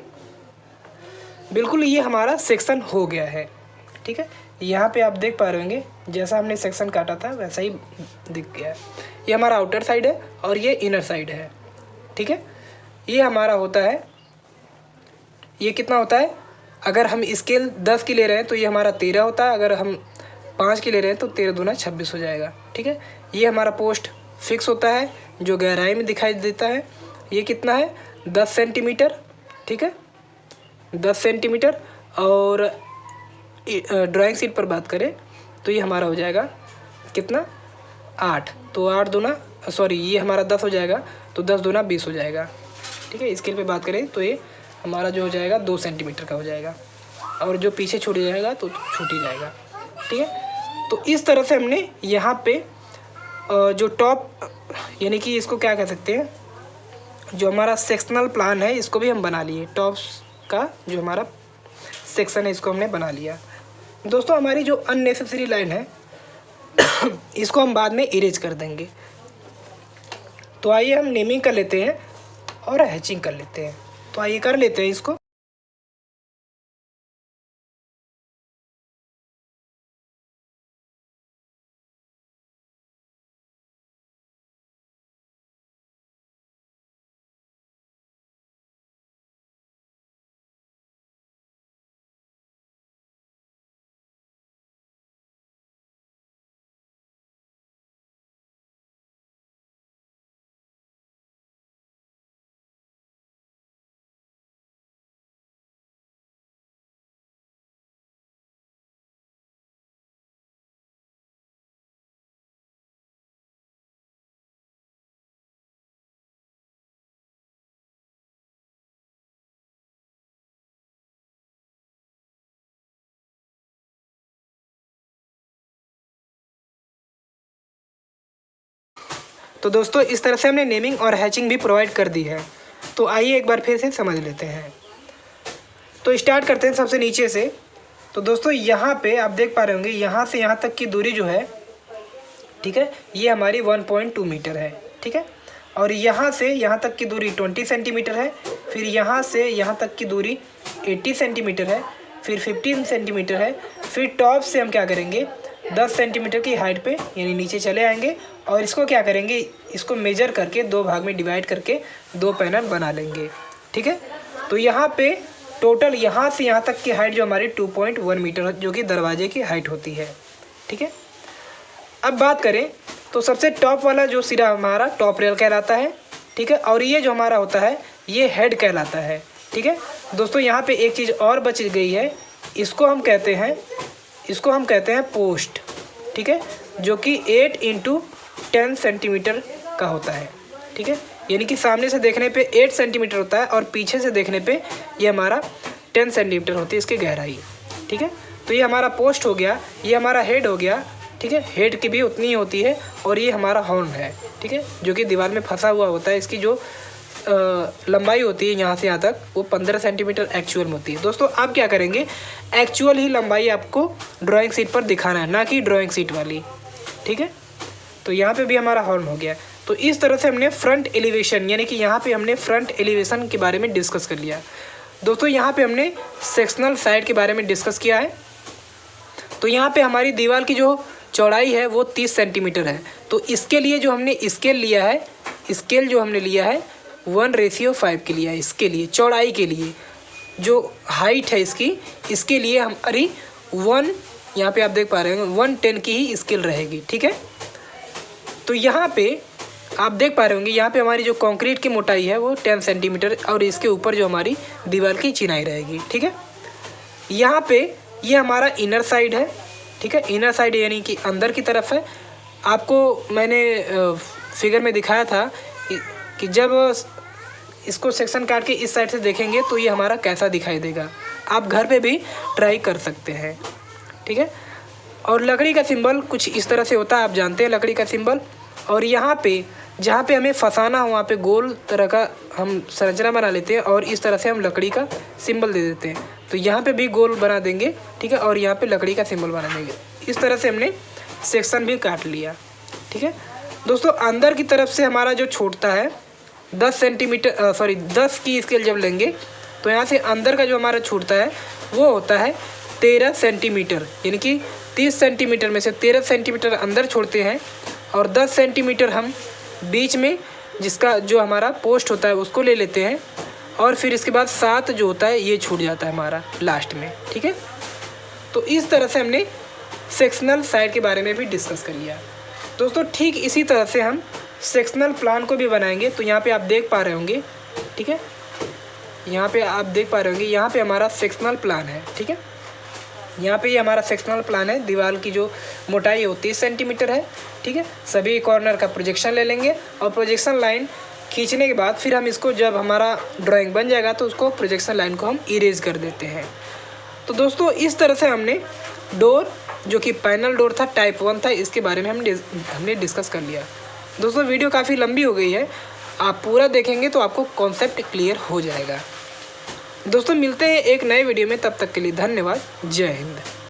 बिल्कुल ये हमारा सेक्शन हो गया है, ठीक है। यहाँ पे आप देख पा रहे होंगे जैसा हमने सेक्शन काटा था वैसा ही दिख गया है। ये हमारा आउटर साइड है और ये इनर साइड है, ठीक है। ये हमारा होता है, ये कितना होता है, अगर हम स्केल 10 की ले रहे हैं तो ये हमारा 13 होता है, अगर हम 5 की ले रहे हैं तो 13 दूना 26 हो जाएगा, ठीक है। ये हमारा पोस्ट फिक्स होता है जो गहराई में दिखाई देता है, ये कितना है 10 सेंटीमीटर, ठीक है, 10 सेंटीमीटर। और ड्राइंग शीट पर बात करें तो ये हमारा हो जाएगा कितना 8, तो 8 दूना सॉरी ये हमारा 10 हो जाएगा, तो 10 दूना 20 हो जाएगा, ठीक है। स्केल पे बात करें तो ये हमारा जो हो जाएगा 2 सेंटीमीटर का हो जाएगा, और जो पीछे छूट जाएगा तो छूट ही जाएगा, ठीक है। तो इस तरह से हमने यहाँ पे जो टॉप यानी कि इसको क्या कह सकते हैं, जो हमारा सेक्शनल प्लान है इसको भी हम बना लिए, टॉप्स का जो हमारा सेक्शन है इसको हमने बना लिया। दोस्तों हमारी जो अननेसेसरी लाइन है इसको हम बाद में इरेज कर देंगे। तो आइए हम नेमिंग कर लेते हैं और हैचिंग कर लेते हैं। तो आइए कर लेते हैं इसको। तो दोस्तों इस तरह से हमने नेमिंग और हैचिंग भी प्रोवाइड कर दी है। तो आइए एक बार फिर से समझ लेते हैं। तो स्टार्ट करते हैं सबसे नीचे से। तो दोस्तों यहाँ पे आप देख पा रहे होंगे यहाँ से यहाँ तक की दूरी जो है, ठीक है, ये हमारी 1.2 मीटर है, ठीक है। और यहाँ से यहाँ तक की दूरी 20 सेंटीमीटर है, फिर यहाँ से यहाँ तक की दूरी 80 सेंटीमीटर है, फिर 15 सेंटीमीटर है, फिर टॉप से हम क्या करेंगे 10 सेंटीमीटर की हाइट पे यानी नीचे चले आएंगे और इसको क्या करेंगे, इसको मेजर करके 2 भाग में डिवाइड करके 2 पैनल बना लेंगे, ठीक है। तो यहाँ पे टोटल यहाँ से यहाँ तक की हाइट जो हमारी 2.1 मीटर जो कि दरवाजे की हाइट होती है, ठीक है। अब बात करें तो सबसे टॉप वाला जो सिरा हमारा टॉप रेल कहलाता है, ठीक है, और ये जो हमारा होता है ये हेड कहलाता है, ठीक है। दोस्तों यहाँ पे एक चीज़ और बच गई है, इसको हम कहते हैं पोस्ट, ठीक है, जो कि 8 × 10 सेंटीमीटर का होता है, ठीक है। यानी कि सामने से देखने पे 8 सेंटीमीटर होता है और पीछे से देखने पे ये हमारा 10 सेंटीमीटर होती है इसकी गहराई, ठीक है। तो ये हमारा पोस्ट हो गया, ये हमारा हेड हो गया, ठीक है, हेड की भी उतनी ही होती है, और ये हमारा हॉर्न है, ठीक है, जो कि दीवार में फंसा हुआ होता है। इसकी जो लंबाई होती है यहाँ से यहाँ तक वो 15 सेंटीमीटर एक्चुअल में होती है। दोस्तों आप क्या करेंगे, एक्चुअल ही लंबाई आपको ड्राइंग शीट पर दिखाना है, ना कि ड्राइंग शीट वाली, ठीक है। तो यहाँ पे भी हमारा हॉर्न हो गया। तो इस तरह से हमने फ्रंट एलिवेशन, यानी कि यहाँ पे हमने फ्रंट एलिवेशन के बारे में डिस्कस कर लिया। दोस्तों यहाँ पे हमने सेक्शनल साइड के बारे में डिस्कस किया है। तो यहाँ पे हमारी दीवार की जो चौड़ाई है वो 30 सेंटीमीटर है। तो इसके लिए जो हमने स्केल लिया है, स्केल जो हमने लिया है 1:5 के लिया है। इसके लिए चौड़ाई के लिए जो हाइट है इसके लिए हमारी 1, यहाँ पे आप देख पा रहे हैं 110 की ही स्केल रहेगी, ठीक है। तो यहाँ पे आप देख पा रहे होंगे, यहाँ पे हमारी जो कंक्रीट की मोटाई है वो 10 सेंटीमीटर और इसके ऊपर जो हमारी दीवार की चिनाई रहेगी, ठीक है। यहाँ पे ये हमारा इनर साइड है, ठीक है, इनर साइड यानी कि अंदर की तरफ है। आपको मैंने फिगर में दिखाया था कि जब इसको सेक्शन काट के इस साइड से देखेंगे तो ये हमारा कैसा दिखाई देगा। आप घर पे भी ट्राई कर सकते हैं, ठीक है। और लकड़ी का सिंबल कुछ इस तरह से होता है, आप जानते हैं लकड़ी का सिंबल। और यहाँ पे जहाँ पे हमें फंसाना हो वहाँ पे गोल तरह का हम संरचना बना लेते हैं और इस तरह से हम लकड़ी का सिंबल दे देते हैं। तो यहाँ पे भी गोल बना देंगे, ठीक है, और यहाँ पे लकड़ी का सिंबल बना देंगे। इस तरह से हमने सेक्शन भी काट लिया, ठीक है। दोस्तों अंदर की तरफ से हमारा जो छूटता है 10 की स्केल जब लेंगे तो यहाँ से अंदर का जो हमारा छूटता है वो होता है 13 सेंटीमीटर, यानी कि 30 सेंटीमीटर में से 13 सेंटीमीटर अंदर छोड़ते हैं और 10 सेंटीमीटर हम बीच में जिसका जो हमारा पोस्ट होता है उसको ले लेते हैं, और फिर इसके बाद 7 जो होता है ये छूट जाता है हमारा लास्ट में, ठीक है। तो इस तरह से हमने सेक्शनल साइड के बारे में भी डिस्कस कर लिया। दोस्तों ठीक इसी तरह से हम सेक्शनल प्लान को भी बनाएंगे। तो यहाँ पे आप देख पा रहे होंगे, ठीक है, यहाँ पे आप देख पा रहे होंगे, यहाँ पे हमारा सेक्शनल प्लान है, ठीक है। यहाँ पे ये हमारा सेक्शनल प्लान है। दीवार की जो मोटाई है वो 30 सेंटीमीटर है, ठीक है। सभी कॉर्नर का प्रोजेक्शन ले लेंगे और प्रोजेक्शन लाइन खींचने के बाद फिर हम इसको जब हमारा ड्राइंग बन जाएगा तो उसको प्रोजेक्शन लाइन को हम इरेज कर देते हैं। तो दोस्तों इस तरह से हमने डोर जो कि पैनल डोर था टाइप 1 था, इसके बारे में हमने डिस्कस कर लिया। दोस्तों वीडियो काफ़ी लंबी हो गई है, आप पूरा देखेंगे तो आपको कॉन्सेप्ट क्लियर हो जाएगा। दोस्तों मिलते हैं एक नए वीडियो में, तब तक के लिए धन्यवाद। जय हिंद।